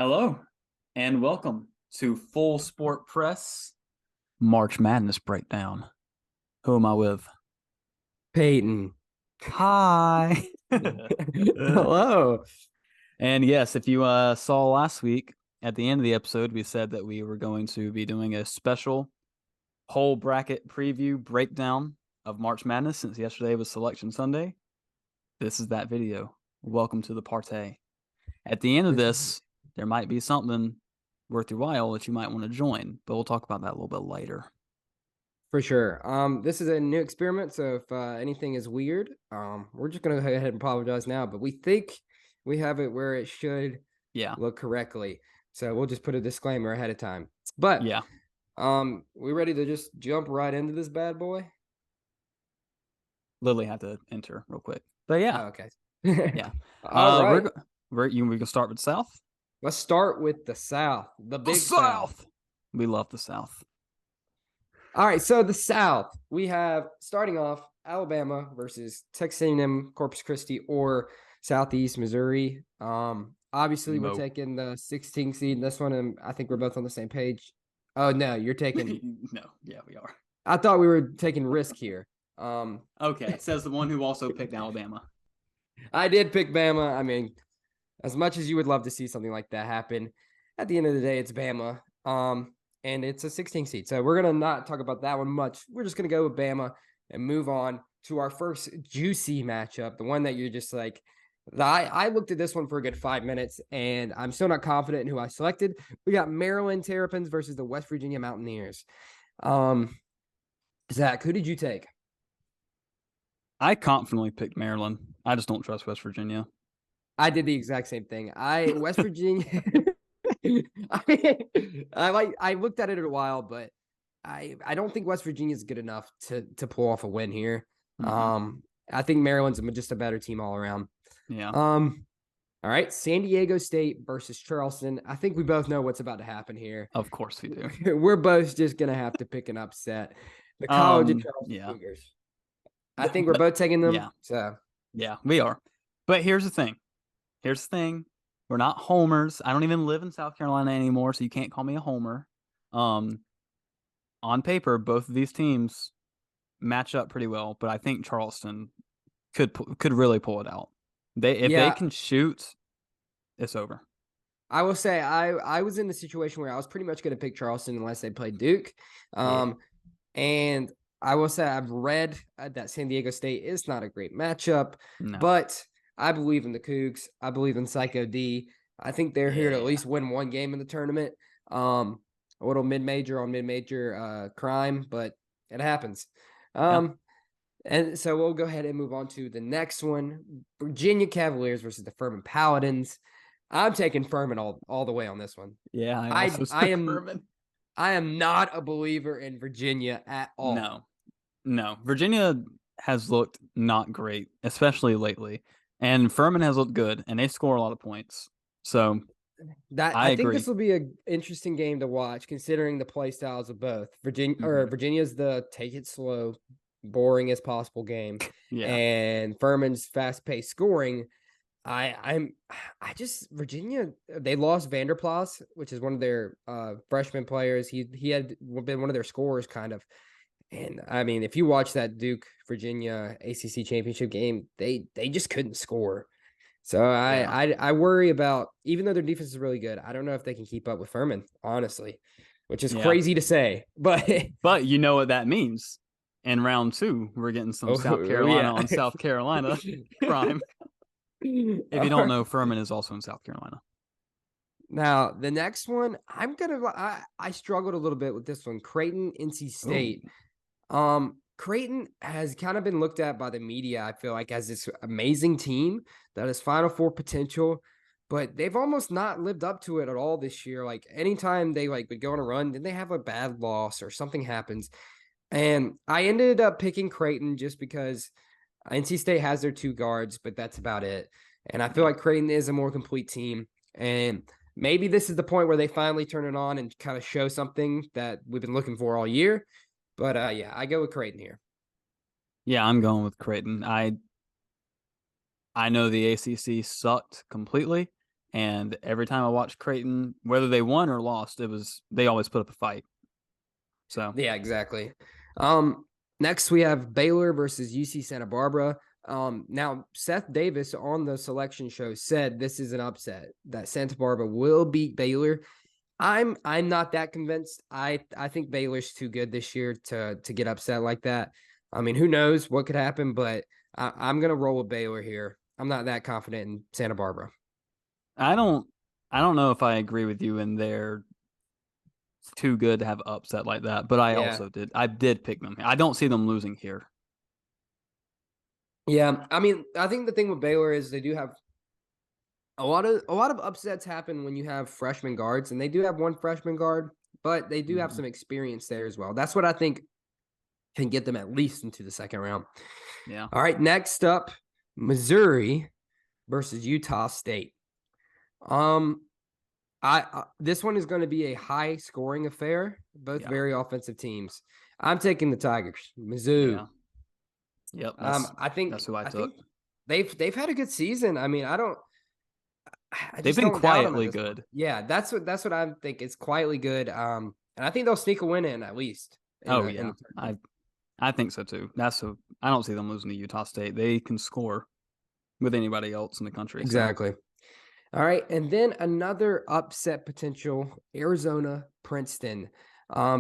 Hello, and welcome to Full Sport Press March Madness Breakdown. Who am I with? Peyton. Hi. Hello. And yes, if you saw last week, at the end of the episode, we said that we were going to be doing a special whole bracket preview breakdown of March Madness since yesterday was Selection Sunday. This is that video. Welcome to the party. At the end of this, there might be something worth your while that you might want to join, but we'll talk about that a little bit later. For sure. This is a new experiment, so if anything is weird, we're just gonna go ahead and apologize now. But we think we have it where it should look correctly. So we'll just put a disclaimer ahead of time. But Yeah. We ready to just jump right into this bad boy? Literally have to enter real quick. But yeah. Oh, okay. Yeah. All right. We can start with South. Let's start with the South, the big South. We love the South. All right, so the South, we have starting off Alabama versus Texas A&M, Corpus Christi, or Southeast Missouri. Obviously, we're taking the 16 seed in this one, and I think we're both on the same page. Oh no, you're taking no, yeah, we are. I thought we were taking risk here. Okay, it says the one who also picked Alabama. I did pick Bama. I mean, as much as you would love to see something like that happen, at the end of the day, it's Bama. And it's a 16 seed. So we're going to not talk about that one much. We're just going to go with Bama and move on to our first juicy matchup, the one that you're just like, I looked at this one for a good 5 minutes, and I'm still not confident in who I selected. We got Maryland Terrapins versus the West Virginia Mountaineers. Zach, who did you take? I confidently picked Maryland. I just don't trust West Virginia. I did the exact same thing. West Virginia... I looked at it a while, but I don't think West Virginia is good enough to pull off a win here. Mm-hmm. I think Maryland's just a better team all around. Yeah. All right, San Diego State versus Charleston. I think we both know what's about to happen here. Of course we do. We're both just gonna have to pick an upset. The College of Charleston Cougars. I think we're both taking them. Yeah. So yeah, we are. But here's the thing. We're not homers. I don't even live in South Carolina anymore, so you can't call me a homer. On paper, both of these teams match up pretty well, but I think Charleston could really pull it out. If they can shoot, it's over. I will say I was in the situation where I was pretty much going to pick Charleston unless they played Duke. And I will say I've read that San Diego State is not a great matchup, but I believe in the Cougs. I believe in Psycho D. I think they're here to at least win one game in the tournament. A little mid-major on mid-major crime, but it happens. And so we'll go ahead and move on to the next one. Virginia Cavaliers versus the Furman Paladins. I'm taking Furman all the way on this one. Yeah, I am not a believer in Virginia at all. No. Virginia has looked not great, especially lately. And Furman has looked good, and they score a lot of points. So I think this will be an interesting game to watch, considering the play styles of both. Virginia's the take it slow, boring as possible game, and Furman's fast-paced scoring. Virginia. They lost Vanderplas, which is one of their freshman players. He had been one of their scorers, kind of. And I mean, if you watch that Duke Virginia ACC championship game, they just couldn't score. So I worry about, even though their defense is really good, I don't know if they can keep up with Furman, honestly, which is crazy to say. But you know what that means. In round 2, we're getting some South Carolina on South Carolina crime. If you don't know, Furman is also in South Carolina. Now, the next one, I struggled a little bit with this one. Creighton, NC State. Creighton has kind of been looked at by the media, I feel like, as this amazing team that has Final Four potential, but they've almost not lived up to it at all this year. Like, anytime they would go on a run, then they have a bad loss or something happens. And I ended up picking Creighton just because NC State has their 2 guards, but that's about it. And I feel like Creighton is a more complete team. And maybe this is the point where they finally turn it on and kind of show something that we've been looking for all year. But, I go with Creighton here. Yeah, I'm going with Creighton. I know the ACC sucked completely, And every time I watched Creighton, whether they won or lost, they always put up a fight. So yeah, exactly. Next we have Baylor versus UC Santa Barbara. Now Seth Davis on the selection show said this is an upset, that Santa Barbara will beat Baylor. I'm not that convinced. I think Baylor's too good this year to get upset like that. I mean, who knows what could happen, but I'm gonna roll with Baylor here. I'm not that confident in Santa Barbara. I don't know if I agree with you in they're too good to have upset like that, but Yeah. I did pick them. I don't see them losing here. Yeah. I mean, I think the thing with Baylor is they do have a lot of upsets happen when you have freshman guards, and they do have one freshman guard, but they do have Mhm. some experience there as well. That's what I think can get them at least into the second round. Yeah. All right, next up, Missouri versus Utah State. I this one is going to be a high scoring affair, both Yeah. very offensive teams. I'm taking the Tigers, Mizzou. Yeah. Yep. I think That's who I I took. think they've had a good season. I mean, I They've just been don't doubt them at quietly this point. good. Yeah, that's what I think. It's quietly good. And I think they'll sneak a win in at least in Oh the yeah. tournament. I think so too. I don't see them losing to Utah State. They can score with anybody else in the country. So Exactly. All right, and then another upset potential: Arizona, Princeton.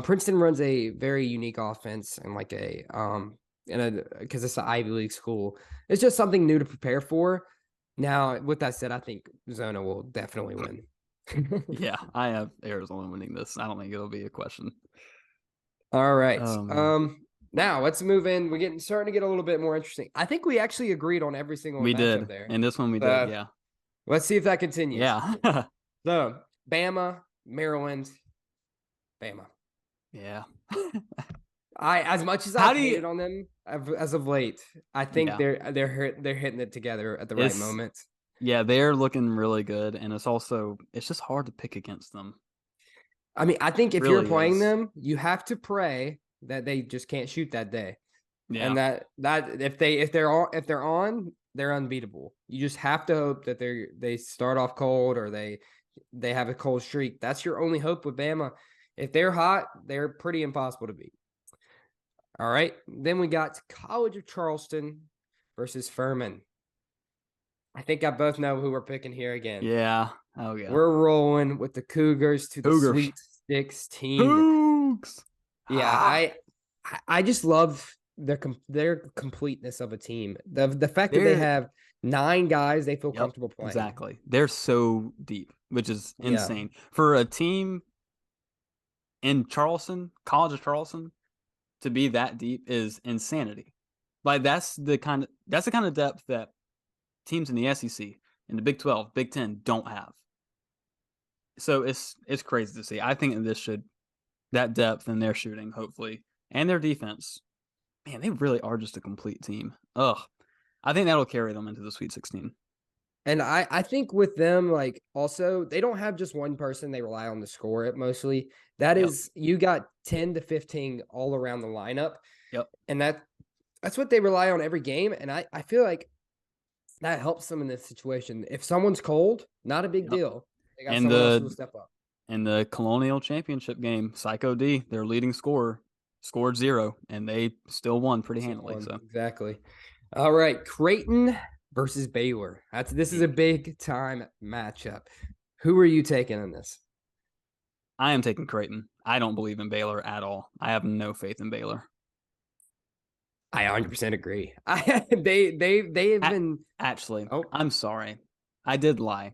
Princeton runs a very unique offense and like because it's an Ivy League school. It's just something new to prepare for. Now, with that said, I think Zona will definitely win. yeah, I have Arizona winning this. I don't think it'll be a question. All right. Oh man. Now let's move in. We're starting to get a little bit more interesting. I think we actually agreed on every single We matchup did. there. And this one we did, Uh, yeah. let's see if that continues. Yeah. So, Bama, Maryland, Bama. yeah. As much as How I've do you hated on them as of late, I think Yeah. they're hitting it together at the right It's moment. Yeah, they're looking really good, and it's just hard to pick against them. I mean, I think if you're Really playing is. them, you have to pray that they just can't shoot that day, Yeah. and that if they're on, they're unbeatable. You just have to hope that they start off cold or they have a cold streak. That's your only hope with Bama. If they're hot, they're pretty impossible to beat. All right. Then we got College of Charleston versus Furman. I think I both know who we're picking here again. Yeah. Oh yeah. We're rolling with the Cougars to the Cougars. Sweet 16. Cougs. Yeah, Ah, I just love their completeness of a team. The fact that they they're have 9 guys they feel Yep, comfortable playing. exactly. They're so deep, which is Yeah. insane. For a team in Charleston, College of Charleston, to be that deep is insanity. Like that's the kind of depth that teams in the SEC, in the Big 12, Big 10 don't have. So it's crazy to see. I think that depth in their shooting, hopefully, and their defense, man, they really are just a complete team. Ugh. I think that'll carry them into the Sweet 16. And I think with them, like also, they don't have just one person they rely on to score it mostly. That Yep. is, you got 10 to 15 all around the lineup. Yep. And that's what they rely on every game. And I feel like that helps them in this situation. If someone's cold, not a big Yep. deal. They got And someone else who will step up. in the Colonial Championship game, Psycho D, their leading scorer, scored 0, and they still won pretty Still handily. won. So Exactly. All right. Creighton versus Baylor. This is a hey, big time matchup. Who are you taking in this? I am taking Creighton. I don't believe in Baylor at all. I have no faith in Baylor. I 100% agree. They have been. Actually, Oh, I'm sorry. I did lie.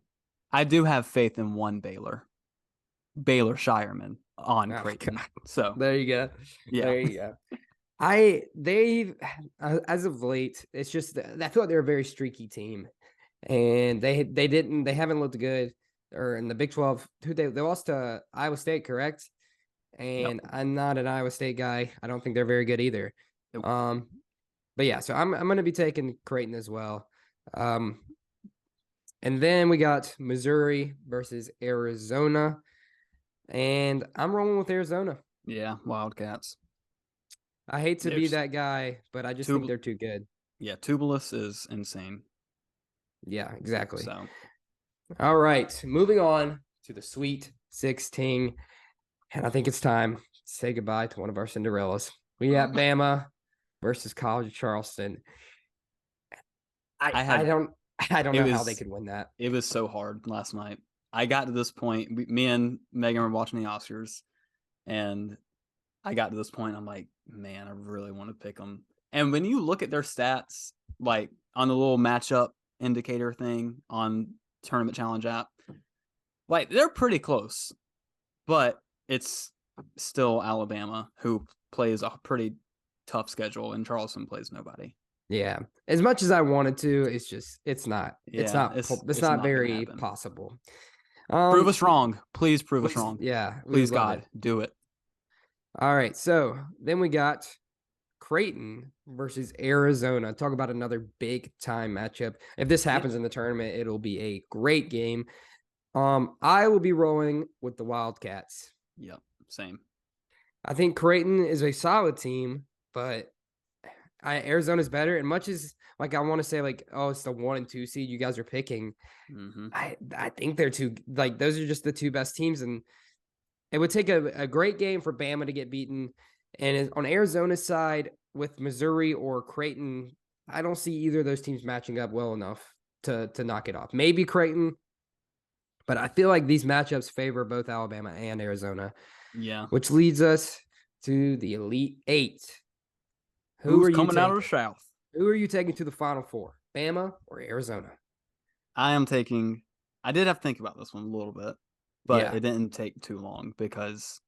I do have faith in one Baylor Shireman on oh Creighton. God. So, There you go. yeah. There you go. They've as of late, it's just I feel like they're a very streaky team, and they haven't looked good. Or in the Big 12, they lost to Iowa State, correct? Yep. And I'm not an Iowa State guy. I don't think they're very good either. Nope. But yeah, so I'm going to be taking Creighton as well. And then we got Missouri versus Arizona, and I'm rolling with Arizona. Yeah, Wildcats. I hate to be There's that guy, but I just think they're too good. Tubalus is insane. Yeah, exactly. So, All right, moving on to the Sweet 16. And I think it's time to say goodbye to one of our Cinderellas. We got Bama versus College of Charleston. I, I I had don't I don't it know how they was could win that. it was so hard last night. I got to this point. Me and Megan were watching the Oscars, and I got to this point. I'm like, man, I really want to pick them. And when you look at their stats, like on the little matchup indicator thing on Tournament Challenge app, like they're pretty close, but it's still Alabama who plays a pretty tough schedule, and Charleston plays nobody. Yeah. As much as I wanted to, it's not. It's Yeah, not it's it's not not gonna very happen. possible. Prove us wrong, please. Prove us wrong, Yeah, we please, would love God, it. do it. All right. So then we got Creighton versus Arizona. Talk about another big time matchup. If this happens in the tournament, it'll be a great game. I will be rolling with the Wildcats. Yep, same. I think Creighton is a solid team, but Arizona's better. And much as like I want to say like, oh, it's the 1 and 2 seed you guys are picking. Mm-hmm. I think they're two like those are just the two best teams, and it would take a great game for Bama to get beaten. And on Arizona's side with Missouri or Creighton, I don't see either of those teams matching up well enough to knock it off. Maybe Creighton, but I feel like these matchups favor both Alabama and Arizona, Yeah. which leads us to the Elite Eight. Who's coming out of the South? Who are you taking to the Final Four? Bama or Arizona? I did have to think about this one a little bit, but Yeah. it didn't take too long because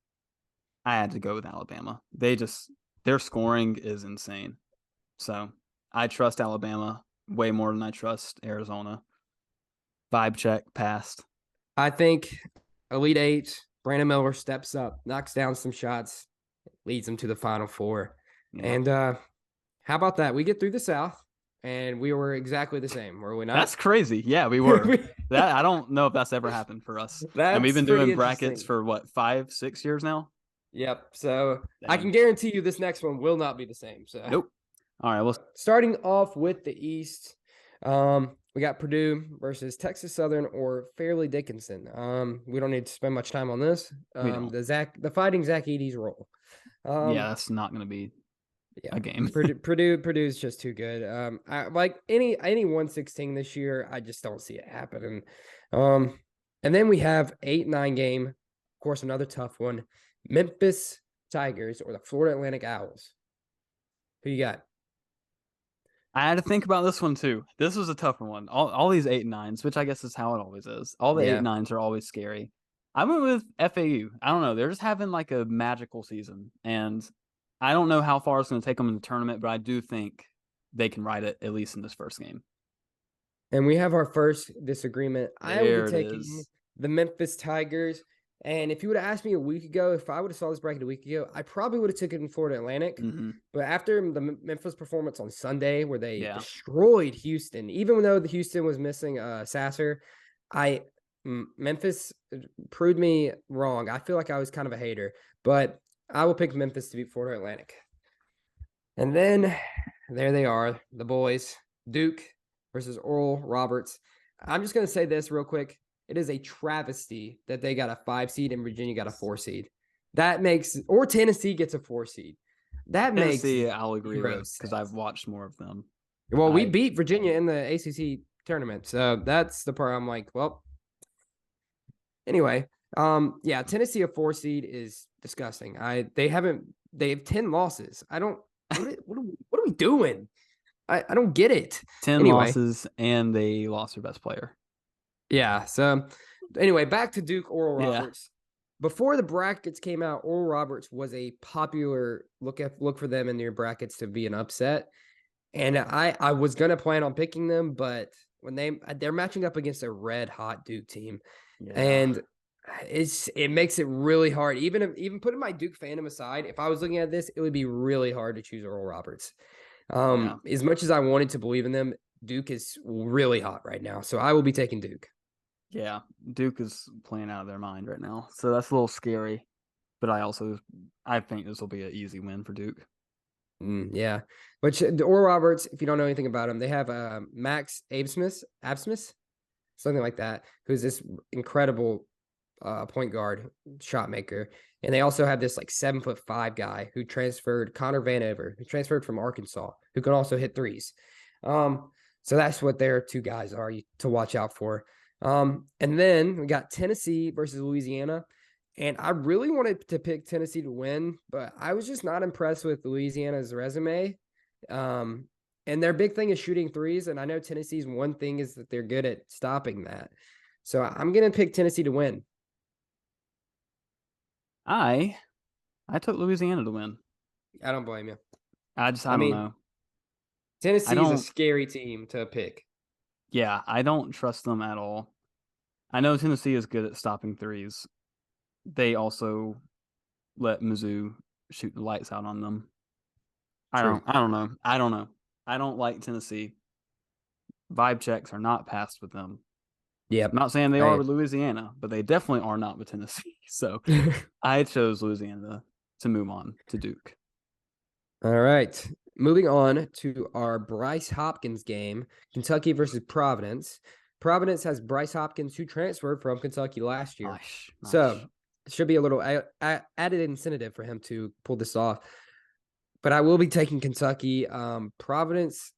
I had to go with Alabama. Their scoring is insane. So I trust Alabama way more than I trust Arizona. Vibe check passed. I think Elite Eight, Brandon Miller steps up, knocks down some shots, leads them to the Final Four. Yeah. And how about that? We get through the South, and we were exactly the same, were we not? That's crazy. Yeah, we were. That I don't know if that's ever happened for us. And we've been doing brackets for what, 5-6 years now? Yep. So Dang. I can guarantee you this next one will not be the same. So nope. All right. Well, starting off with the East, we got Purdue versus Texas Southern or Fairleigh Dickinson. We don't need to spend much time on this. The fighting Zach Edey's role. Yeah, that's not going to be a game. Purdue's just too good. I like any 116 this year. I just don't see it happening. And then we have 8-9 game. Of course, another tough one. Memphis Tigers or the Florida Atlantic Owls. Who you got? I had to think about this one too. This was a tougher one. All these 8-9s, which I guess is how it always is. All the 8-9s are always scary. I went with FAU. I don't know. They're just having like a magical season, and I don't know how far it's going to take them in the tournament, but I do think they can ride it at least in this first game. And we have our first disagreement. I will be taking the Memphis Tigers. And if you would have asked me a week ago, if I would have saw this bracket a week ago, I probably would have taken in Florida Atlantic. Mm-hmm. But after the Memphis performance on Sunday, where they destroyed Houston, even though the Houston was missing Sasser, Memphis proved me wrong. I feel like I was kind of a hater, but I will pick Memphis to beat Florida Atlantic. And then there they are, the boys, Duke versus Oral Roberts. I'm just going to say this real quick. It is a travesty that they got a 5 seed and Virginia got a 4 seed. That makes, or Tennessee gets a 4 seed. Tennessee, I'll agree with because I've watched more of them. Well, we beat Virginia in the ACC tournament, so that's the part I'm like, well. Anyway, Tennessee a 4 seed is disgusting. They have 10 losses. I don't. What are we doing? I don't get it. 10 losses and they lost their best player. Yeah. So anyway, back to Duke Oral Roberts. Before the brackets came out, Oral Roberts was a popular look for them in their brackets to be an upset. And I was gonna plan on picking them, but when they're matching up against a red hot Duke team, and it makes it really hard. Even putting my Duke fandom aside, if I was looking at this, it would be really hard to choose Oral Roberts. As much as I wanted to believe in them, Duke is really hot right now, so I will be taking Duke. Yeah, Duke is playing out of their mind right now, so that's a little scary. But I think this will be an easy win for Duke. Yeah, which Oral Roberts, if you don't know anything about him, they have Max Absmith. something like that, who's this incredible point guard shot maker. And they also have this like 7'5" guy who transferred, Connor Vanover, who transferred from Arkansas, who can also hit threes. So that's what their two guys are to watch out for. And then we got Tennessee versus Louisiana. And I really wanted to pick Tennessee to win, but I was just not impressed with Louisiana's resume. And their big thing is shooting threes. And I know Tennessee's one thing is that they're good at stopping that. So I'm going to pick Tennessee to win. I took Louisiana to win. I don't blame you. I don't know. Tennessee is a scary team to pick. Yeah, I don't trust them at all. I know Tennessee is good at stopping threes. They also let Mizzou shoot the lights out on them. I don't know. I don't like Tennessee. Vibe checks are not passed with them. Yeah. I'm not saying they are with Louisiana, but they definitely are not with Tennessee. So I chose Louisiana to move on to Duke. All right. Moving on to our Bryce Hopkins game, Kentucky versus Providence. Providence has Bryce Hopkins, who transferred from Kentucky last year. Nice. So it should be a little added incentive for him to pull this off. But I will be taking Kentucky. Providence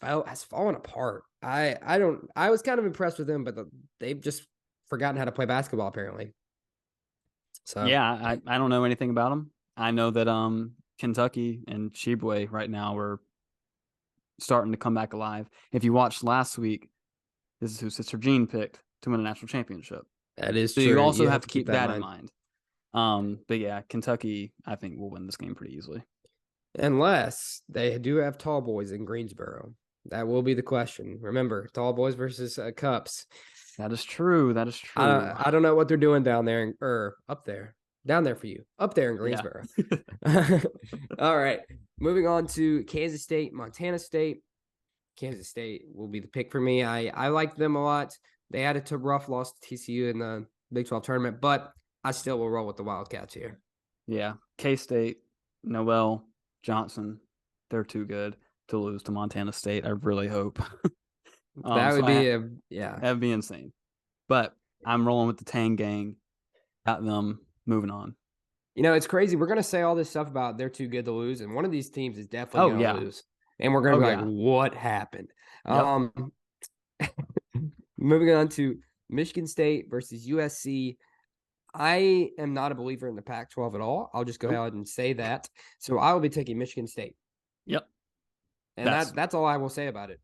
has fallen apart. I was kind of impressed with them, but they've just forgotten how to play basketball apparently. So yeah, I don't know anything about them. I know that Kentucky and Shibwe right now are starting to come back alive. If you watched last week, this is who Sister Jean picked to win a national championship. That is so true. You also have to keep that in mind. But yeah, Kentucky, I think, will win this game pretty easily. Unless they do have tall boys in Greensboro. That will be the question. Remember, tall boys versus Cups. That is true. I don't know what they're doing down there or up there. Down there for you. Up there in Greensboro. Yeah. All right. Moving on to Kansas State, Montana State. Kansas State will be the pick for me. I like them a lot. They had a rough loss to TCU in the Big 12 tournament, but I still will roll with the Wildcats here. Yeah. K-State, Noel, Johnson, they're too good to lose to Montana State. I really hope. That would be that'd be insane. But I'm rolling with the Tang gang. Got them moving on. You know, it's crazy. We're gonna say all this stuff about they're too good to lose, and one of these teams is definitely gonna lose. And we're gonna be like, what happened? Yep. Moving on to Michigan State versus USC. I am not a believer in the Pac-12 at all. I'll just go ahead and say that. So I will be taking Michigan State. Yep. And that's all I will say about it.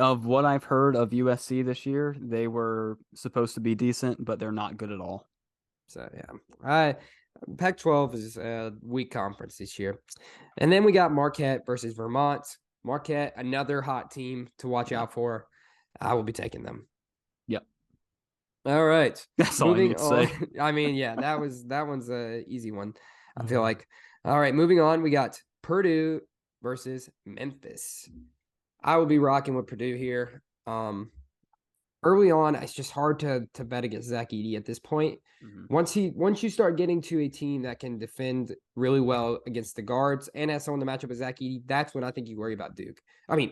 Of what I've heard of USC this year, they were supposed to be decent, but they're not good at all. So yeah. Pac-12 is a weak conference this year. And then we got Marquette versus Vermont. Marquette, another hot team to watch out for. I will be taking them. Yep. All right. That's all I need to say. I mean, yeah, that one's an easy one, I feel like. All right, moving on. We got Purdue versus Memphis. I will be rocking with Purdue here. Early on, it's just hard to bet against Zach Edey at this point. Mm-hmm. Once you start getting to a team that can defend really well against the guards and has someone to match up with Zach Edey, that's when I think you worry about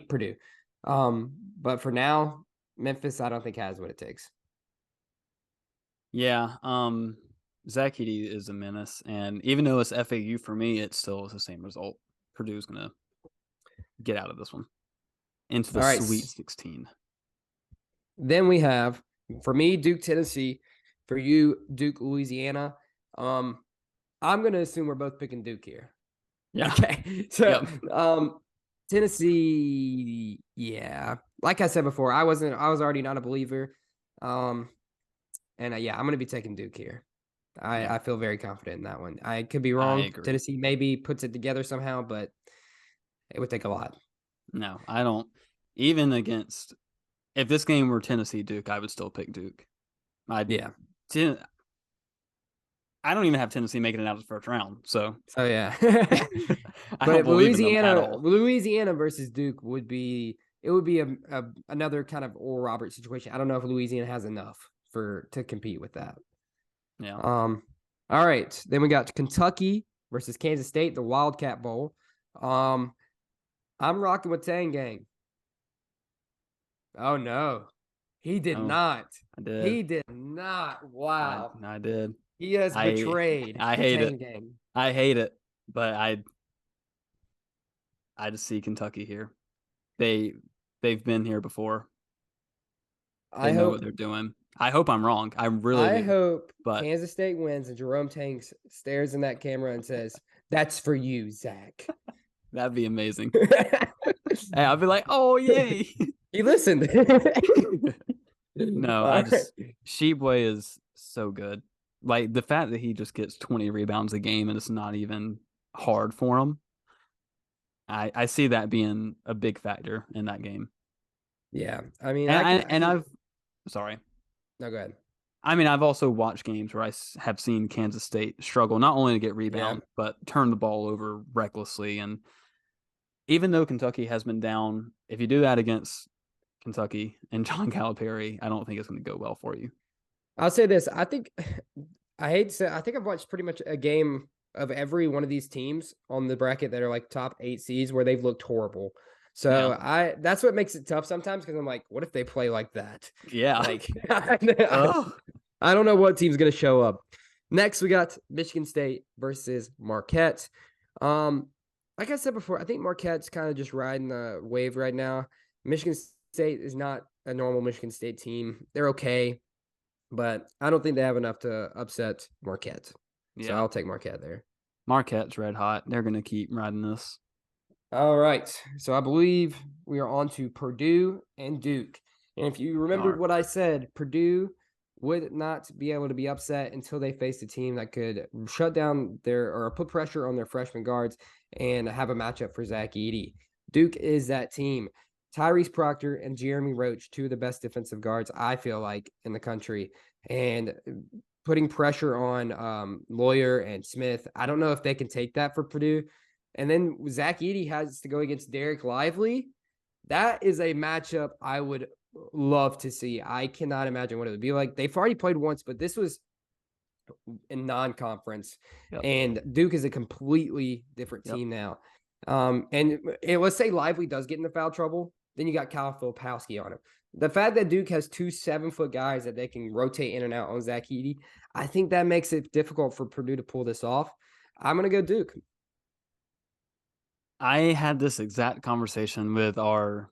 Purdue. But for now, Memphis, I don't think has what it takes. Yeah, Zach Edey is a menace, and even though it's FAU for me, it still is the same result. Purdue's gonna get out of this one into the Sweet 16. Then we have, for me, Duke, Tennessee. For you, Duke, Louisiana. I'm gonna assume we're both picking Duke here. Yeah. Okay. So, Tennessee. Yeah, like I said before, I was already not a believer. And I'm going to be taking Duke here. I feel very confident in that one. I could be wrong. Tennessee maybe puts it together somehow, but it would take a lot. No, I don't. Even against, if this game were Tennessee Duke, I would still pick Duke. I don't even have Tennessee making it out of the first round. So yeah. But Louisiana versus Duke would be another kind of Oral Roberts situation. I don't know if Louisiana has enough to compete with that. Yeah. All right. Then we got Kentucky versus Kansas State, the Wildcat Bowl. I'm rocking with Tang Gang. Oh no. He did Oh, not. I did. He did not. I Wow. I did. He has I betrayed I the hate it. Tang game. I hate it. But I just see Kentucky here. They they've been here before. They I know what hope they're doing. I hope I'm wrong. I really I do. hope But Kansas State wins and Jerome Tang stares in that camera and says, "That's for you, Zach." that'd be amazing. Hey, I'll be like, oh yay. He listened. No, All right. Sheboy is so good. Like the fact that he just gets 20 rebounds a game and it's not even hard for him. I see that being a big factor in that game. Yeah. I mean, And I can. I've sorry. No, go ahead. I mean, I've also watched games where have seen Kansas State struggle not only to get Yeah. rebounds, but turn the ball over recklessly. And even though Kentucky has been down, if you do that against Kentucky and John Calipari, I don't think it's going to go well for you. I'll say this. I think I hate to say I think I've watched pretty much a game of every one of these teams on the bracket that are like top 8 seeds where they've looked horrible. Yeah. So that's what makes it tough sometimes because I'm like, what if they play like that? Yeah. Like Oh, I don't know what team's gonna show up. Next, we got Michigan State versus Marquette. Like I said before, I think Marquette's kind of just riding the wave right now. Michigan State is not a normal Michigan State team. They're okay, but I don't think they have enough to upset Marquette. So yeah. I'll take Marquette there. Marquette's red hot. They're going to keep riding this. All right. So I believe we are on to Purdue and Duke. And if you remembered Darn. what I said, Purdue would not be able to be upset until they faced a team that could shut down their or put pressure on their freshman guards and have a matchup for Zach Edey. Duke is that team. Tyrese Proctor and Jeremy Roach, two of the best defensive guards, I feel like, in the country. And putting pressure on Lawyer and Smith. I don't know if they can take that for Purdue. And then Zach Edey has to go against Derek Lively. That is a matchup I would love to see. I cannot imagine what it would be like. They've already played once, but this was in non-conference. Yep. And Duke is a completely different team now. And let's say Lively does get into foul trouble, then you got Kyle Filipowski on him. The fact that Duke has 2 7-foot guys that they can rotate in and out on Zach Edey, I think that makes it difficult for Purdue to pull this off. I'm going to go Duke. I had this exact conversation with our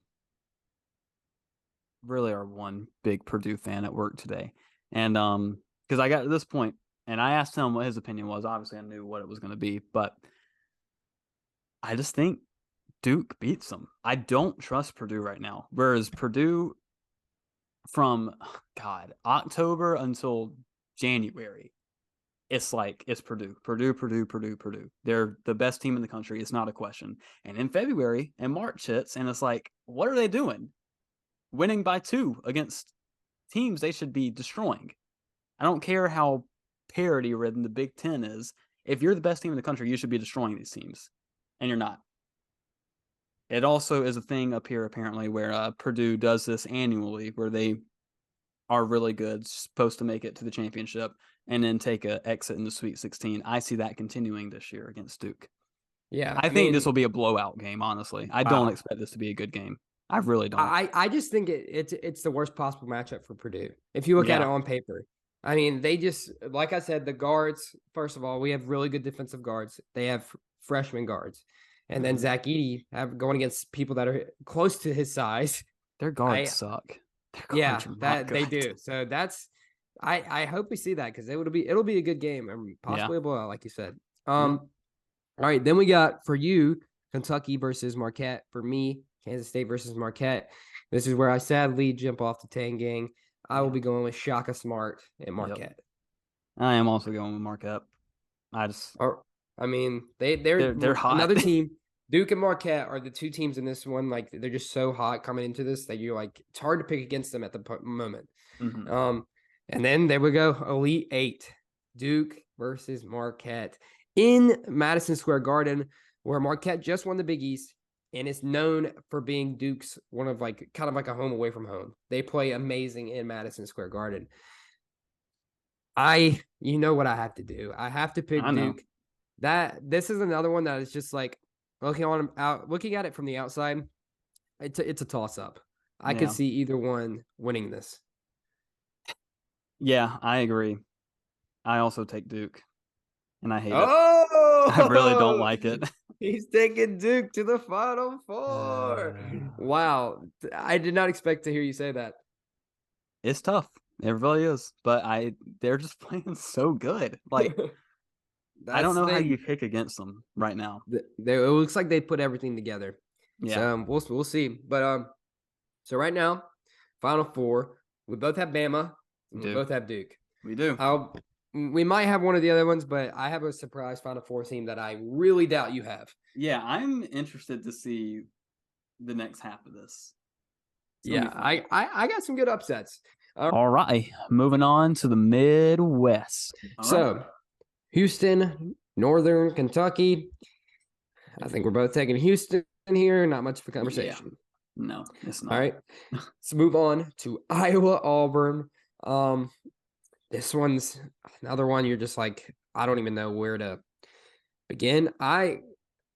one big Purdue fan at work today. And because I got to this point and I asked him what his opinion was. Obviously, I knew what it was going to be, but I just think Duke beats them. I don't trust Purdue right now. Whereas Purdue from October until January, it's like it's Purdue. They're the best team in the country. It's not a question. And in February and March hits, and it's like, what are they doing? Winning by 2 against teams they should be destroying. I don't care how parity ridden the Big Ten is. If you're the best team in the country, you should be destroying these teams, and you're not. It also is a thing up here apparently where Purdue does this annually, where they are really good, supposed to make it to the championship, and then take a exit in the Sweet 16. I see that continuing this year against Duke. Yeah, I think this will be a blowout game, honestly. I don't wow. expect this to be a good game. I really don't. I just think it's the worst possible matchup for Purdue. If you look at it on paper. I mean, they just, like I said, the guards, first of all, we have really good defensive guards. They have freshman guards. And then Zach Edey going against people that are close to his size. Their guards suck. Their guards that they do. So that's I hope we see that because it'll be a good game and possibly a blowout, like you said. All right, then we got for you Kentucky versus Marquette. For me, Kansas State versus Marquette. This is where I sadly jump off the Tang gang. I will be going with Shaka Smart and Marquette. Yep. I am also going with Marquette. I mean, they're hot. Another team. Duke and Marquette are the 2 teams in this one. Like they're just so hot coming into this that you're like it's hard to pick against them at the moment. And then there we go, Elite 8, Duke versus Marquette in Madison Square Garden, where Marquette just won the Big East and is known for being Duke's one of like kind of like a home away from home. They play amazing in Madison Square Garden. You know what I have to do. I have to pick Duke. This is another one that is just like looking at it from the outside. It's a toss up. I could see either one winning this. Yeah, I agree. I also take Duke, and I hate it. Oh, I really don't like it. he's taking Duke to the Final Four. Wow. I did not expect to hear you say that. It's tough. It really is. But they're just playing so good. Like, I don't know how you pick against them right now. It looks like they put everything together. Yeah. So we'll see. But so right now, Final Four, we both have Bama and we both have Duke. We do. We might have one of the other ones, but I have a surprise Final Four team that I really doubt you have. Yeah, I'm interested to see the next half of this. Yeah, I got some good upsets. All right, moving on to the Midwest. So, Houston, Northern Kentucky. I think we're both taking Houston here. Not much of a conversation. Yeah. No, it's not. All right, let's move on to Iowa, Auburn. This one's another one you're just like, I don't even know where to begin. I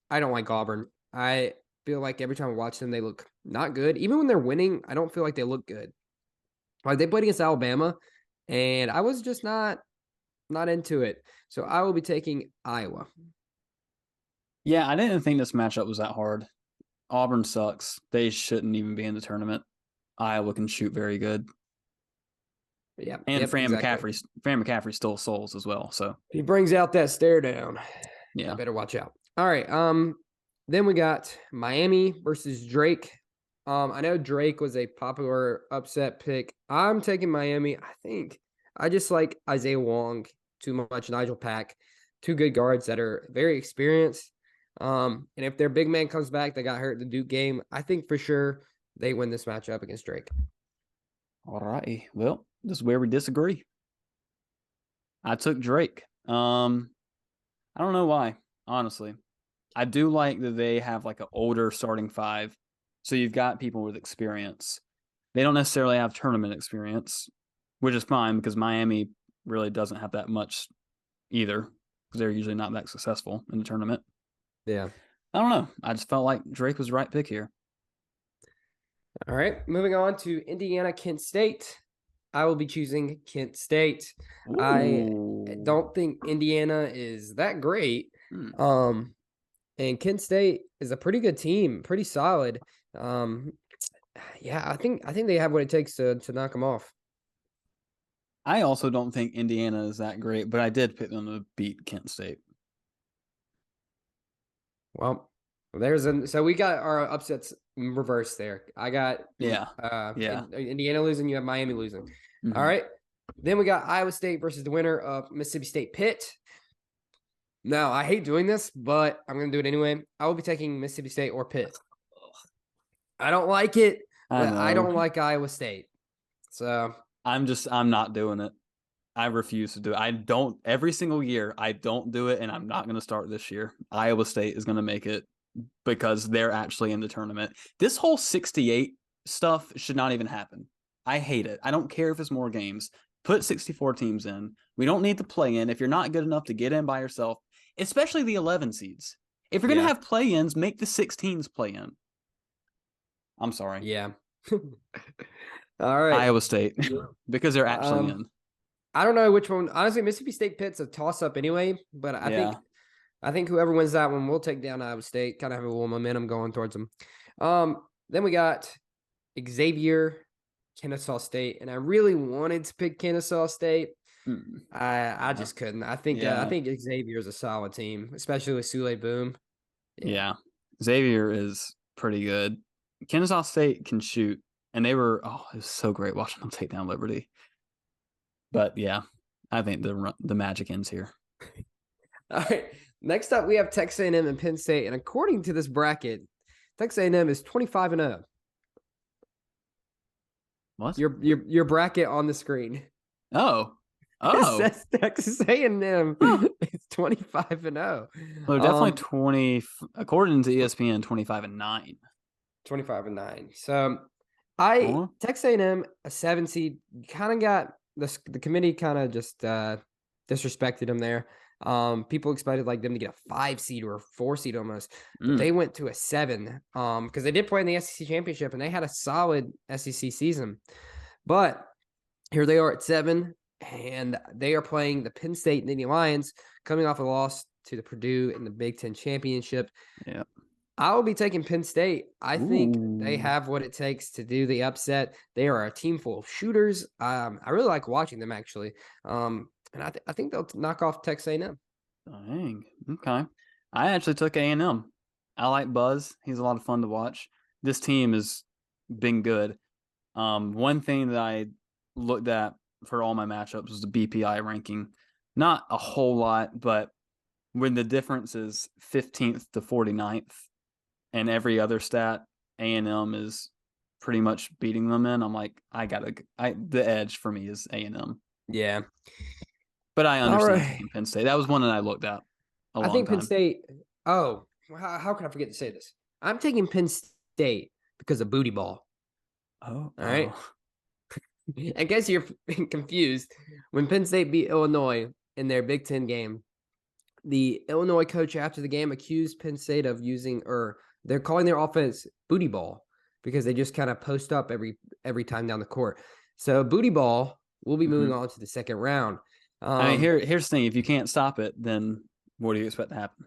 don't like Auburn. I feel like every time I watch them, they look not good. Even when they're winning, I don't feel like they look good. Like they played against Alabama, and I was just not into it. So I will be taking Iowa. Yeah, I didn't think this matchup was that hard. Auburn sucks. They shouldn't even be in the tournament. Iowa can shoot very good. Yeah, and Fran McCaffrey stole souls as well. So he brings out that stare down. Yeah, I better watch out. All right. Then we got Miami versus Drake. I know Drake was a popular upset pick. I'm taking Miami. I think I just like Isaiah Wong too much. Nigel Pack, two good guards that are very experienced. And if their big man comes back, they got hurt in the Duke game. I think for sure they win this matchup against Drake. All righty. Well, this is where we disagree. I took Drake. I don't know why, honestly. I do like that they have like an older starting five. So you've got people with experience. They don't necessarily have tournament experience, which is fine because Miami really doesn't have that much either because they're usually not that successful in the tournament. Yeah. I don't know. I just felt like Drake was the right pick here. All right. Moving on to Indiana, Kent State. I will be choosing Kent State. Ooh. I don't think Indiana is that great. And Kent State is a pretty good team, pretty solid. Yeah, I think they have what it takes to knock them off. I also don't think Indiana is that great, but I did pick them to beat Kent State. Well, so we got our upsets reversed there. I got Indiana losing, you have Miami losing. Mm-hmm. All right. Then we got Iowa State versus the winner of Mississippi State Pitt. Now, I hate doing this, but I'm going to do it anyway. I will be taking Mississippi State or Pitt. I don't like it, but I don't like Iowa State. So I'm not doing it. I refuse to do it. Every single year, I don't do it, and I'm not going to start this year. Iowa State is going to make it because they're actually in the tournament. This whole 68 stuff should not even happen. I hate it. I don't care if it's more games. Put 64 teams in. We don't need to play in. If you're not good enough to get in by yourself, especially the 11 seeds. If you're going to have play-ins, make the 16s play in. I'm sorry. Yeah. All right. Iowa State, because they're actually in. I don't know which one. Honestly, Mississippi State Pitt's a toss-up anyway, but I think whoever wins that one will take down Iowa State, kind of have a little momentum going towards them. Then we got Xavier, Kennesaw State, and I really wanted to pick Kennesaw State. I just couldn't. I think Xavier is a solid team, especially with Sule Boom. Yeah, Xavier is pretty good. Kennesaw State can shoot, and it was so great watching them take down Liberty. But yeah, I think the magic ends here. All right. Next up, we have Texas A&M and Penn State, and according to this bracket, Texas A&M is 25-0. What? Your bracket on the screen. Oh. It says Texas A&M is 25-0. Well, definitely 20. According to ESPN, 25-9. 25-9. So Texas A&M, a 7 seed, kind of got the committee kind of just disrespected them there. People expected like them to get a 5 seed or a 4 seed almost, but Mm, they went to a 7. Because they did play in the SEC championship and they had a solid SEC season. But here they are at 7, and they are playing the Penn State Nittany Lions, coming off a loss to the Purdue in the Big Ten championship. yeah. I will be taking Penn State. I think they Ooh. have what it takes to do the upset. They are a team full of shooters. I really like watching them actually. And I think they'll knock off Texas A&M. Dang. Okay. I actually took A&M. I like Buzz. He's a lot of fun to watch. This team has been good. One thing that I looked at for all my matchups was the BPI ranking. Not a whole lot, but when the difference is 15th to 49th and every other stat A&M is pretty much beating them in, I'm like, the edge for me is A&M. Yeah. But I All understand right. taking Penn State. That was one that I looked at a I long think Penn time. State. Oh, how can I forget to say this? I'm taking Penn State because of booty ball. Oh, All right. I guess you're confused. When Penn State beat Illinois in their Big Ten game, the Illinois coach after the game accused Penn State of using, or they're calling their offense booty ball because they just kind of post up every time down the court. So booty ball will be moving Mhm. on to the second round. I mean, here's the thing: if you can't stop it, then what do you expect to happen?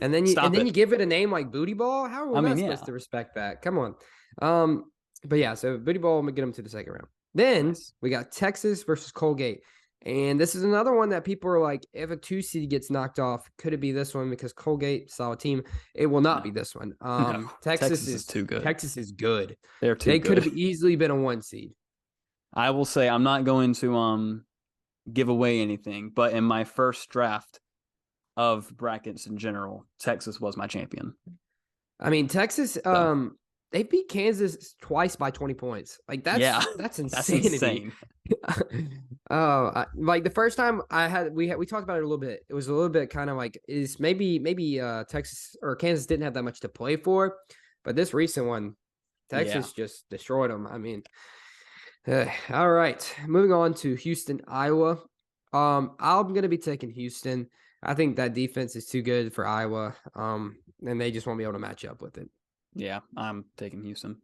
And then Stop you it. give it a name like booty ball. How are we I not mean, supposed yeah, to respect that? Come on. But yeah, so booty ball, I'm gonna get them to the second round. Then nice. we got Texas versus Colgate. And this is another one that people are like, if a 2 seed gets knocked off, could it be this one? Because Colgate, solid team. It will not No, be this one. no. Texas is too good. Texas is good. They're too They could good. have easily been a 1 seed. I will say I'm not going to give away anything, but in my first draft of brackets in general, Texas was my champion. I mean, Texas, So they beat Kansas twice by 20 points. Like yeah, that's that's insanity. insane. Like the first time we talked about it a little bit. It was a little bit kind of like is maybe Texas or Kansas didn't have that much to play for, but this recent one, Yeah. Texas just destroyed them. I mean, all right, moving on to Houston, Iowa. I'm gonna be taking Houston. I think that defense is too good for Iowa. And they just won't be able to match up with it. Yeah, I'm taking Houston.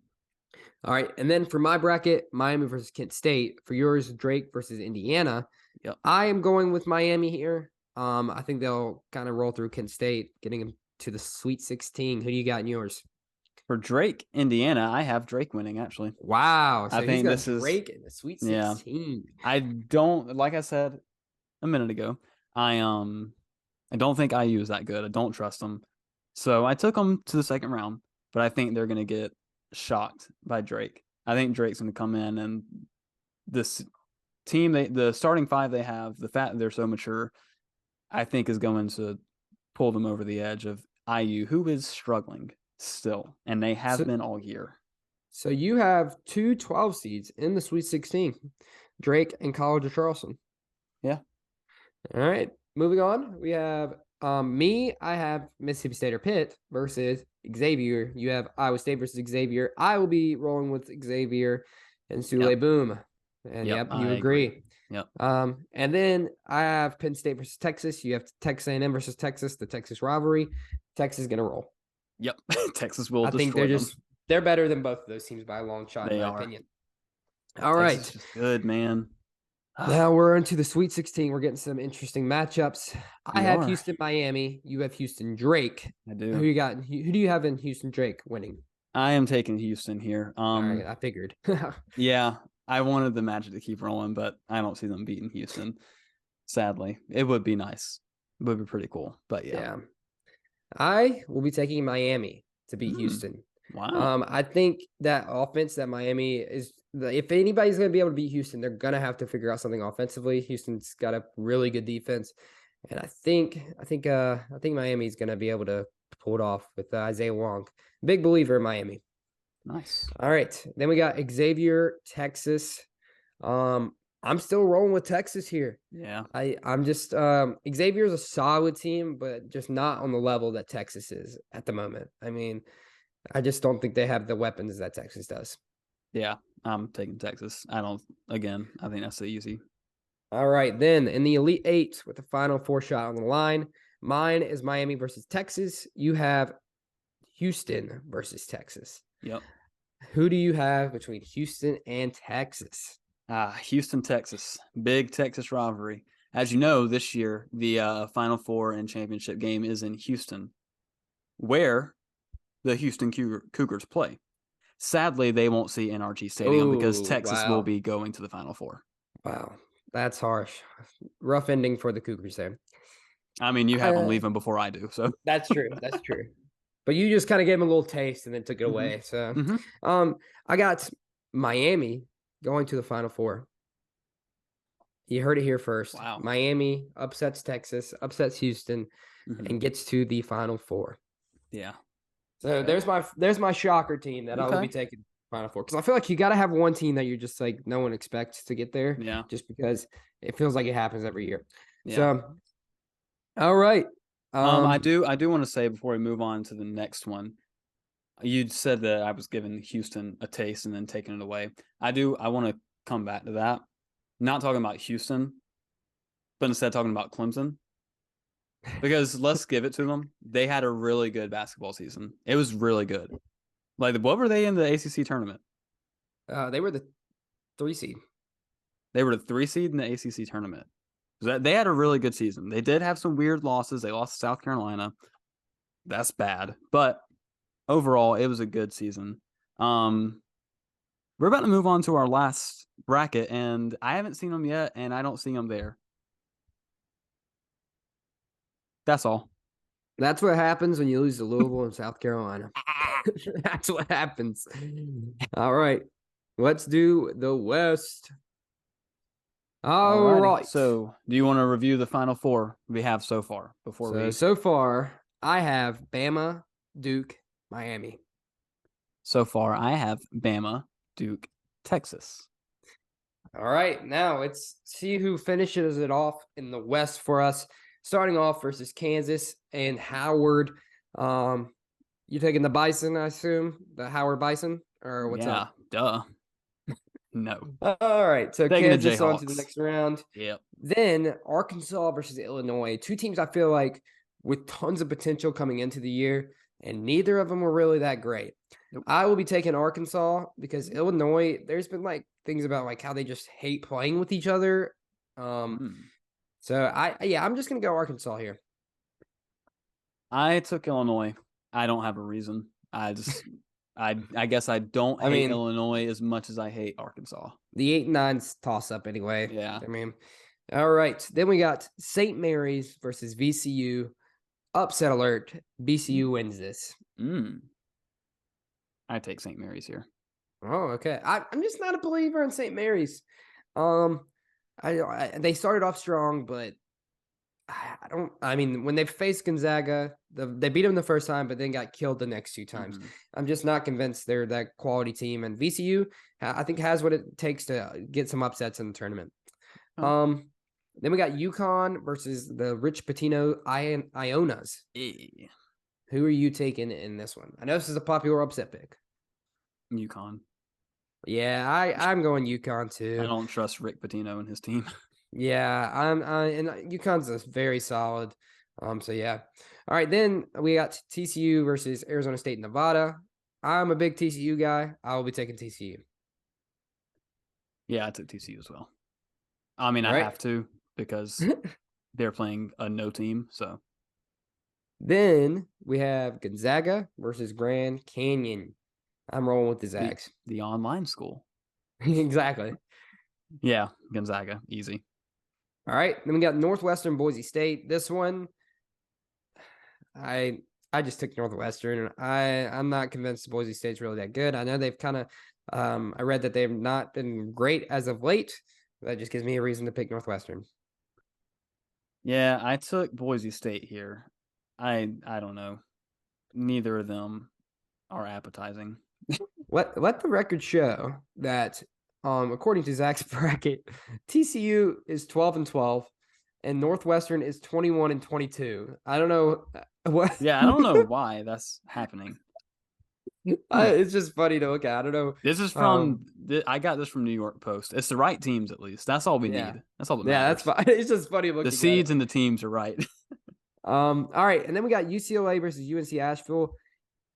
All right. And then for my bracket, Miami versus Kent State. For yours, Drake versus Indiana. Yep. I am going with Miami here. I think they'll kind of roll through Kent State, getting them to the Sweet 16. Who do you got in yours? For Drake, Indiana, I have Drake winning actually. Wow. I So he's think got this is Drake in the Sweet yeah. 16. I don't like I said a minute ago. I don't think IU is that good. I don't trust them. So I took them to the second round, but I think they're going to get shocked by Drake. I think Drake's going to come in and this team, the starting five they have, the fact that they're so mature, I think is going to pull them over the edge of IU, who is struggling still, and they have So, been all year. so you have two 12 seeds in the Sweet 16, Drake and College of Charleston. Yeah. All right. Moving on. We have I have Mississippi State or Pitt versus Xavier. You have Iowa State versus Xavier. I will be rolling with Xavier and Sule Yep. Boom. And Yep. yep, I you agree. agree. Yep. And then I have Penn State versus Texas. You have Texas A&M versus Texas, the Texas rivalry. Texas is gonna roll. Yep. Texas will I think destroy them. they're better than both of those teams by a long shot, in They my are. opinion. All Texas right. is just good, man. Now we're into the Sweet 16. We're getting some interesting matchups. I We have are. Houston, Miami. You have Houston, Drake. I Who do. you got? Who do you have in Houston, Drake winning? I am taking Houston here. All right, I figured. Yeah, I wanted the Magic to keep rolling, but I don't see them beating Houston. Sadly, it would be nice. It would be pretty cool. But yeah. Yeah. I will be taking Miami to beat Hmm. Houston. Wow. I think that offense that Miami is, if anybody's going to be able to beat Houston, they're going to have to figure out something offensively. Houston's got a really good defense, and I think Miami's going to be able to pull it off with Isaiah Wong. Big believer in Miami. Nice. All right, then we got Xavier, Texas. I'm still rolling with Texas here. Yeah. I'm just Xavier's a solid team, but just not on the level that Texas is at the moment. I mean, I just don't think they have the weapons that Texas does. Yeah. I'm taking Texas. I think that's the easy. All right, then in the Elite Eight with the Final Four shot on the line, mine is Miami versus Texas. You have Houston versus Texas. Yep. Who do you have between Houston and Texas? Houston, Texas. Big Texas rivalry. As you know, this year, the Final Four and championship game is in Houston, where the Houston Cougars play. Sadly, they won't see NRG Stadium because Oh, Texas will wow. be going to the Final Four. Wow. That's harsh. Rough ending for the Cougars there. I mean, you have them leaving before I do, so. That's true. That's true. But you just kind of gave them a little taste and then took it Mm-hmm. away. So, Mm-hmm. I got Miami going to the Final Four. You heard it here first. Wow. Miami upsets Texas, upsets Houston, and gets to the Final Four. Yeah. So there's my shocker team that I will be taking Final Four, because I feel like you got to have one team that you're just like no one expects to get there. Yeah. Just because it feels like it happens every year. Yeah. So, all right. I do want to say before we move on to the next one, you said that I was giving Houston a taste and then taking it away. I want to come back to that. Not talking about Houston, but instead talking about Clemson. Because let's give it to them. They had a really good basketball season. It was really good. Like, what were they in the ACC tournament? They were the 3 seed. They were the 3 seed in the ACC tournament. They had a really good season. They did have some weird losses. They lost to South Carolina. That's bad. But overall, it was a good season. We're about to move on to our last bracket, and I haven't seen them yet, and I don't see them there. That's all. That's what happens when you lose to Louisville and South Carolina. That's what happens. All right. Let's do the West. All right. So, do you want to review the Final Four we have so far So far, I have Bama, Duke, Miami. So far, I have Bama, Duke, Texas. All right. Now let's see who finishes it off in the West for us. Starting off versus Kansas and Howard. You taking the Bison, I assume? The Howard Bison? Or what's up? Duh. No. All right. So Taking Kansas on to the next round. Yep. Then Arkansas versus Illinois. 2 teams I feel like with tons of potential coming into the year, and neither of them were really that great. Nope. I will be taking Arkansas because Illinois, there's been like things about like how they just hate playing with each other. So I'm just gonna go Arkansas here. I took Illinois. I don't have a reason. I guess I don't hate Illinois as much as I hate Arkansas. The 8 and 9's toss up anyway. Yeah. I mean, all right. Then we got St. Mary's versus VCU. Upset alert. VCU wins this. I take St. Mary's here. Oh, okay. I'm just not a believer in St. Mary's. They started off strong, but I mean, when they faced Gonzaga, they beat them the first time, but then got killed the next 2 times. I'm just not convinced they're that quality team. And VCU, I think, has what it takes to get some upsets in the tournament. Then we got UConn versus the Rich Pitino Ionas. Who are you taking in this one? I know this is a popular upset pick. UConn. Yeah, I'm going UConn too. I don't trust Rick Pitino and his team. Yeah, and UConn's a very solid. So yeah. All right, then we got TCU versus Arizona State, Nevada. I'm a big TCU guy. I will be taking TCU. Yeah, I took TCU as well. I mean, I have to because they're playing a no team. So then we have Gonzaga versus Grand Canyon. I'm rolling with the Zags. The online school. Exactly. Yeah, Gonzaga, easy. All right, then we got Northwestern, Boise State. This one, I just took Northwestern. I'm not convinced Boise State's really that good. I know they've kind of, I read that they've not been great as of late. That just gives me a reason to pick Northwestern. Yeah, I took Boise State here. I don't know. Neither of them are appetizing. Let the record show that according to Zach's bracket, TCU is 12-12 and Northwestern is 21-22. I don't know what. Yeah, I don't know why that's happening. It's just funny to look at. I don't know. This is from I got this from New York Post. It's the right teams at least. That's all we Yeah. need. That's all that Yeah, that's matters. fine. It's just funny The looking at seeds it. and the teams are right. All right, and then we got UCLA versus UNC Asheville.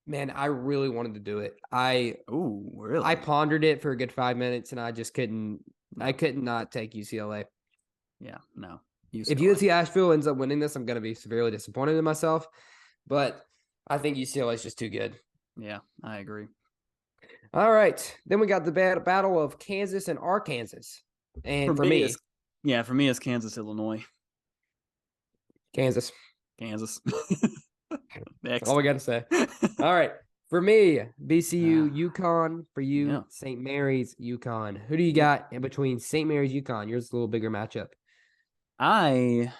Man, I really wanted to do it. Ooh, really? I pondered it for a good 5 minutes, and I just couldn't. No. I could not take UCLA. Yeah, no. If UCLA. UNC Asheville ends up winning this, I'm going to be severely disappointed in myself. But I think UCLA is just too good. Yeah, I agree. All right, then we got the battle of Kansas and Arkansas, and for me, for me, it's Kansas, Illinois, Kansas. Kansas. That's all we got to say. All right. For me, VCU, UConn. For you, Yeah. St. Mary's, UConn. Who do you got in between St. Mary's, UConn? Yours is a little bigger matchup. I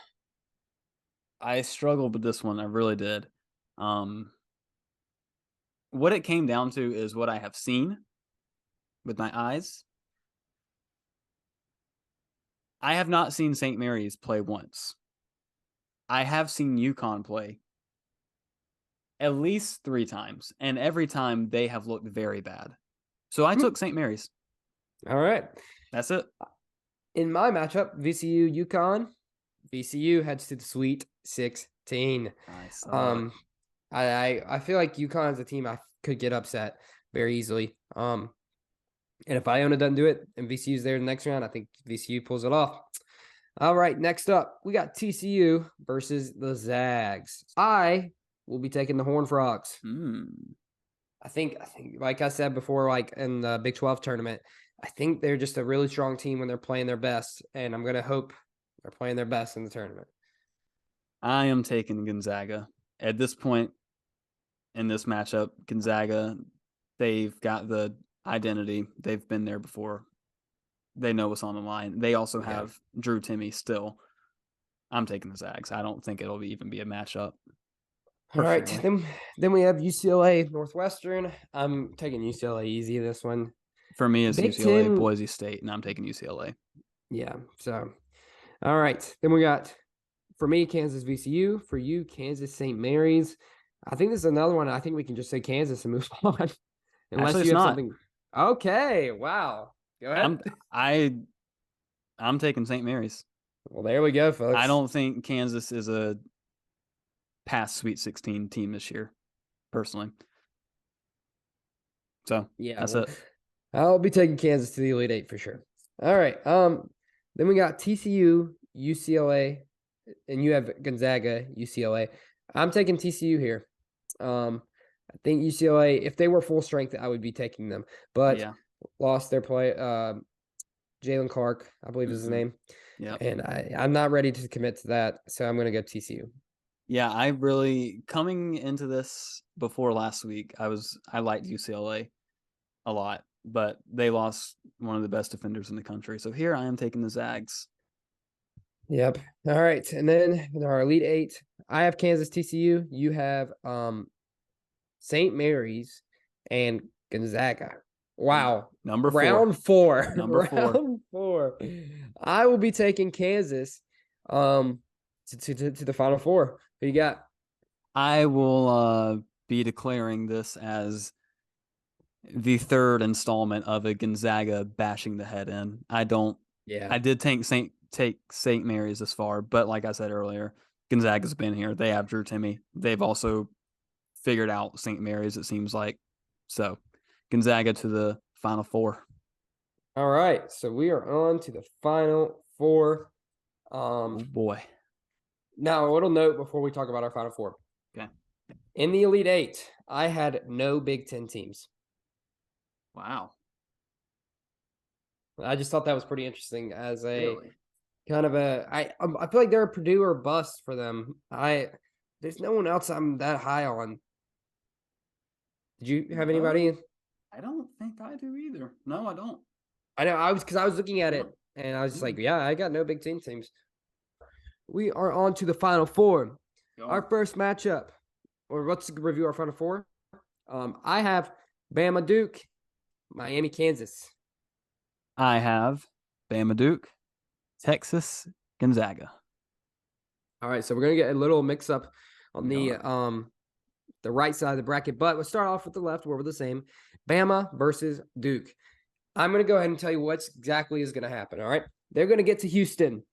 struggled with this one. I really did. What it came down to is what I have seen with my eyes. I have not seen St. Mary's play once. I have seen UConn play at least 3 times, and every time they have looked very bad. So I took St. Mary's. All right. That's it. In my matchup, VCU, UConn. VCU heads to the Sweet 16. Nice. I feel like UConn is a team I could get upset very easily. And if Iona doesn't do it and VCU's there in the next round, I think VCU pulls it off. All right, next up, we got TCU versus the Zags. I will be taking the Horned Frogs. I think, like I said before, like in the Big 12 tournament, I think they're just a really strong team when they're playing their best, and I'm going to hope they're playing their best in the tournament. I am taking Gonzaga. At this point in this matchup, Gonzaga, they've got the identity. They've been there before. They know what's on the line. They also have Drew Timme still. I'm taking the Zags. I don't think it'll even be a matchup. All right, then we have UCLA Northwestern. I'm taking UCLA easy this one. For me, it's Big UCLA 10, Boise State, and I'm taking UCLA. Yeah, so. All right, then we got, for me, Kansas VCU. For you, Kansas St. Mary's. I think this is another one. I think we can just say Kansas and move on. Unless actually, you have something. Okay, wow. Go ahead. I'm taking St. Mary's. Well, there we go, folks. I don't think Kansas is a past Sweet 16 team this year, personally. So yeah, that's it. I'll be taking Kansas to the Elite Eight for sure. All right. Then we got TCU, UCLA, and you have Gonzaga, UCLA. I'm taking TCU here. I think UCLA, if they were full strength, I would be taking them, but lost their play. Jalen Clark, I believe is his name. Yeah, and I'm not ready to commit to that, so I'm going to go TCU. Yeah, I really, coming into this before last week, I liked UCLA a lot, but they lost one of the best defenders in the country. So here I am taking the Zags. Yep. All right. And then in our Elite Eight, I have Kansas TCU. You have St. Mary's and Gonzaga. Wow. Number 4. Round 4. Number 4. Round 4. I will be taking Kansas to the Final Four. Who you got? I will be declaring this as the 3rd installment of a Gonzaga bashing the head in. I did take St. Mary's this far, but like I said earlier, Gonzaga's been here. They have Drew Timme. They've also figured out St. Mary's, it seems like. So Gonzaga to the Final Four. All right. So we are on to the Final Four. Oh boy. Now, a little note before we talk about our Final Four. Okay. In the Elite Eight, I had no Big Ten teams. Wow. I just thought that was pretty interesting as a kind of I feel like they're a Purdue or bust for them. There's no one else I'm that high on. Did you have anybody? I don't think I do either. No, I don't. I know because I was looking at it and I was just like, yeah, I got no Big Ten teams. We are on to the Final Four. Our first matchup, or let's review our Final Four. I have Bama Duke, Miami Kansas. I have Bama Duke, Texas Gonzaga. All right, so we're gonna get a little mix up on the the right side of the bracket. But let's start off with the left where we're the same. Bama versus Duke. I'm going to go ahead and tell you what exactly is going to happen. All right. They're going to get to Houston,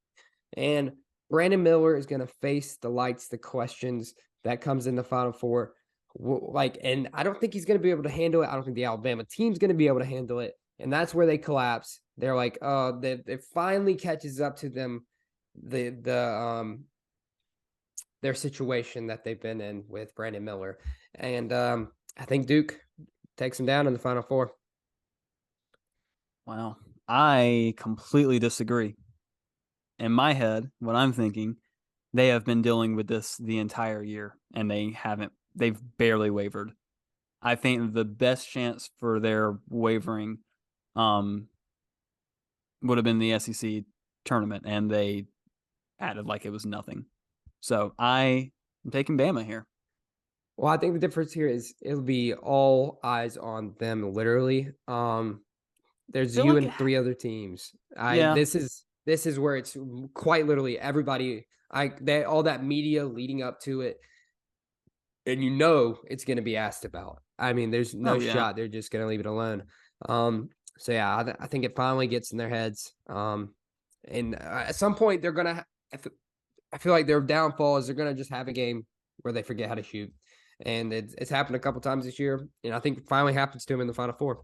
and Brandon Miller is going to face the lights, the questions that comes in the Final Four. And I don't think he's going to be able to handle it. I don't think the Alabama team's going to be able to handle it. And that's where they collapse. They're like, it finally catches up to them, their situation that they've been in with Brandon Miller. And I think Duke takes them down in the Final Four. Wow. I completely disagree. In my head, what I'm thinking, they have been dealing with this the entire year, and they've barely wavered. I think the best chance for their wavering would have been the SEC tournament, and they acted like it was nothing. So I'm taking Bama here. Well, I think the difference here is it'll be all eyes on them, literally. There's you and 3 other teams. Yeah. This is where it's quite literally everybody. All that media leading up to it, and it's going to be asked about. I mean, there's no shot they're just going to leave it alone. So yeah, I think it finally gets in their heads. And at some point they're gonna. I feel like their downfall is they're gonna just have a game where they forget how to shoot, and it's happened a couple times this year, and I think it finally happens to them in the Final Four.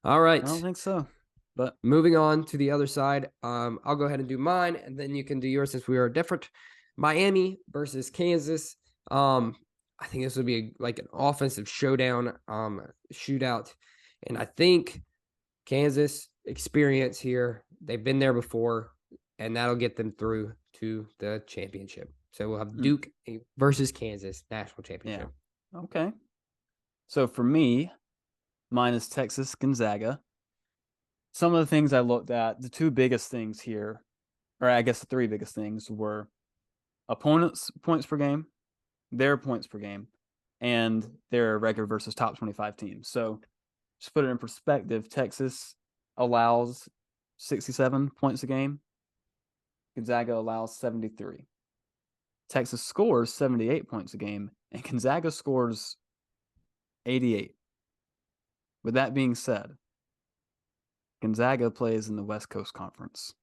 All right, I don't think so. But moving on to the other side, I'll go ahead and do mine, and then you can do yours since we are different. Miami versus Kansas. I think this would be like an offensive showdown, shootout, and I think Kansas experience here. They've been there before, and that'll get them through to the championship. So we'll have Duke versus Kansas national championship. Yeah. Okay. So for me, mine is Texas Gonzaga. Some of the things I looked at, the 2 biggest things here, or I guess the 3 biggest things were opponents' points per game, their points per game, and their record versus top 25 teams. So just put it in perspective, Texas allows 67 points a game. Gonzaga allows 73. Texas scores 78 points a game, and Gonzaga scores 88. With that being said, Gonzaga plays in the West Coast Conference.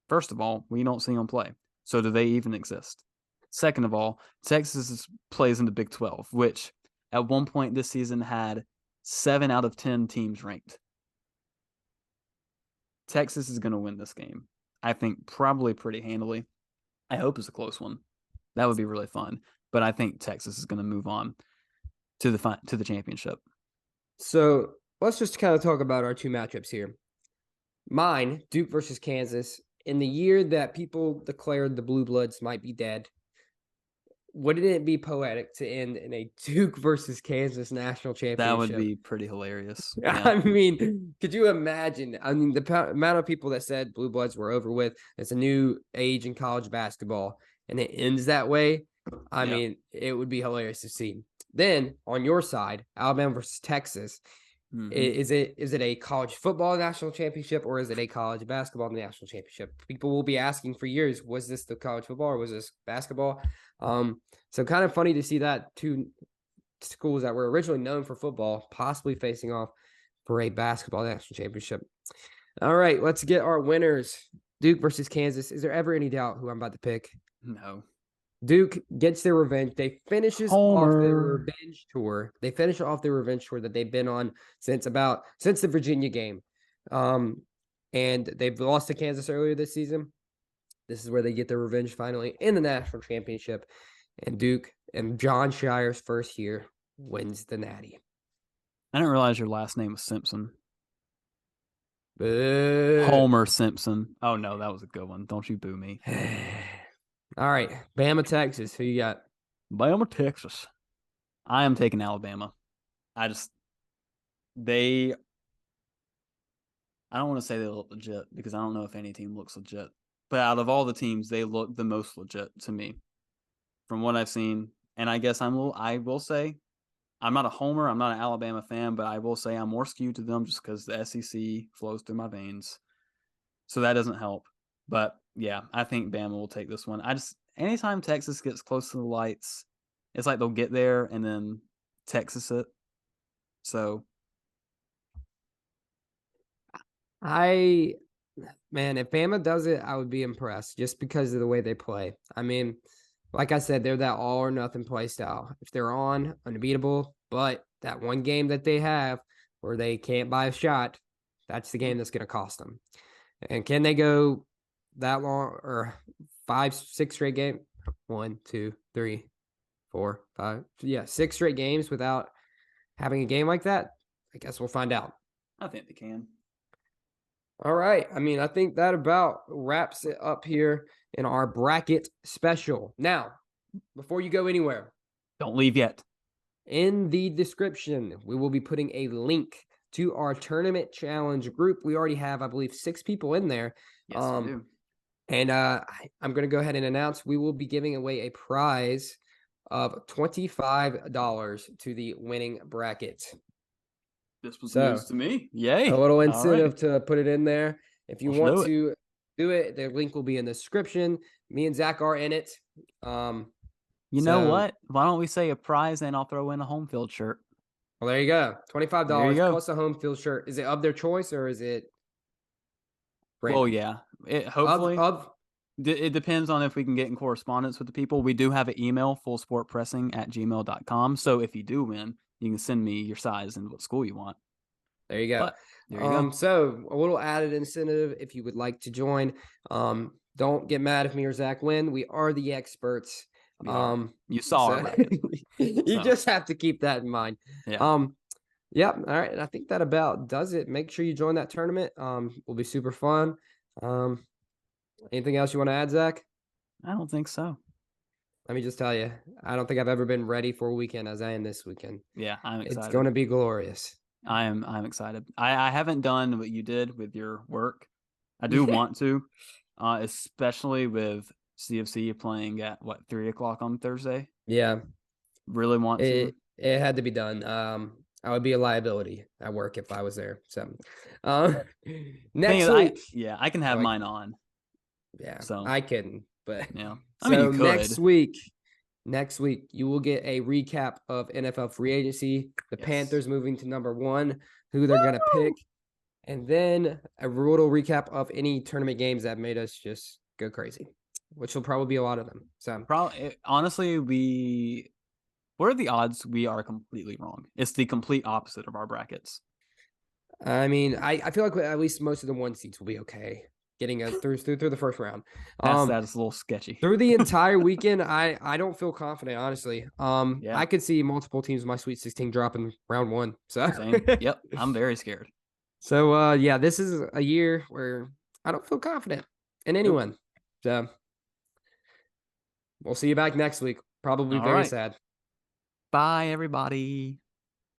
First of all, we don't see them play. So do they even exist? Second of all, Texas plays in the Big 12, which at one point this season had 7 out of 10 teams ranked. Texas is going to win this game. I think probably pretty handily. I hope it's a close one. That would be really fun. But I think Texas is going to move on to the championship. So let's just kind of talk about our 2 matchups here. Mine, Duke versus Kansas. In the year that people declared the Blue Bloods might be dead, wouldn't it be poetic to end in a Duke versus Kansas national championship? That would be pretty hilarious. Yeah. I mean, could you imagine? I mean, the amount of people that said Blue Bloods were over with. It's a new age in college basketball, and it ends that way. I mean, it would be hilarious to see. Then on your side, Alabama versus Texas. Mm-hmm. Is it a college football national championship or is it a college basketball national championship? People will be asking for years, was this the college football or was this basketball? So kind of funny to see that 2 schools that were originally known for football possibly facing off for a basketball national championship. All right, let's get our winners. Duke versus Kansas. Is there ever any doubt who I'm about to pick? No. Duke gets their revenge. They finish off their revenge tour. They finish off their revenge tour that they've been on since the Virginia game. And they've lost to Kansas earlier this season. This is where they get their revenge finally in the national championship. And Duke and John Shire's first year wins the Natty. I didn't realize your last name was Simpson. Homer Simpson. Oh no, that was a good one. Don't you boo me. All right, Bama, Texas. Who you got? Bama, Texas. I am taking Alabama. I don't want to say they look legit because I don't know if any team looks legit. But out of all the teams, they look the most legit to me from what I've seen. And I guess I will say, I'm not a homer. I'm not an Alabama fan, but I will say I'm more skewed to them just because the SEC flows through my veins. So that doesn't help. But yeah, I think Bama will take this one. Anytime Texas gets close to the lights, It's like they'll get there and then Texas it. So Man, if Bama does it, I would be impressed just because of the way they play. I mean, like I said, they're that all or nothing play style. If they're on, unbeatable. But that one game that they have where they can't buy a shot, that's the game that's going to cost them. And can they go that long or 5, 6 straight game? 1, 2, 3, 4, 5. Yeah, 6 straight games without having a game like that? I guess we'll find out. I think they can. All right. I mean, I think that about wraps it up here in our bracket special. Now, before you go anywhere, don't leave yet. In the description, we will be putting a link to our tournament challenge group. We already have, I believe, 6 people in there. Yes, we do. And I'm going to go ahead and announce we will be giving away a prize of $25 to the winning bracket. This was news to me. Yay. A little incentive to put it in there. If you want to do it, the link will be in the description. Me and Zach are in it. You know what? Why don't we say a prize and I'll throw in a home field shirt? Well, there you go. $25 plus a home field shirt. Is it of their choice or is it random? Well, yeah. Hopefully. It depends on if we can get in correspondence with the people. We do have an email, fullsportpressing@gmail.com. So if you do win, you can send me your size and what school you want. There you go. So a little added incentive if you would like to join. Don't get mad if me or Zach win. We are the experts. You saw it. You just have to keep that in mind. Yeah. Yep. All right. And I think that about does it. Make sure you join that tournament. Will be super fun. Anything else you want to add, Zach? I don't think so. Let me just tell you, I don't think I've ever been ready for a weekend as I am this weekend. Yeah, I'm excited. It's going to be glorious. I'm excited. I haven't done what you did with your work. I do want to, especially with CFC playing at 3:00 on Thursday. Yeah, really want to. It had to be done. I would be a liability at work if I was there. So, next week, I can have mine on. Yeah, so I couldn't, but yeah. I mean, you could. Next week, you will get a recap of NFL free agency, the Panthers moving to number 1, who they're going to pick, and then a little recap of any tournament games that made us just go crazy, which will probably be a lot of them. So, honestly, what are the odds we are completely wrong? It's the complete opposite of our brackets. I mean, I feel like at least most of the 1 seeds will be okay. Getting through the first round. That's a little sketchy. Through the entire weekend, I don't feel confident, honestly. I could see multiple teams in my Sweet 16 dropping round 1. So yep, I'm very scared. So this is a year where I don't feel confident in anyone. So we'll see you back next week. Probably very sad. Bye, everybody.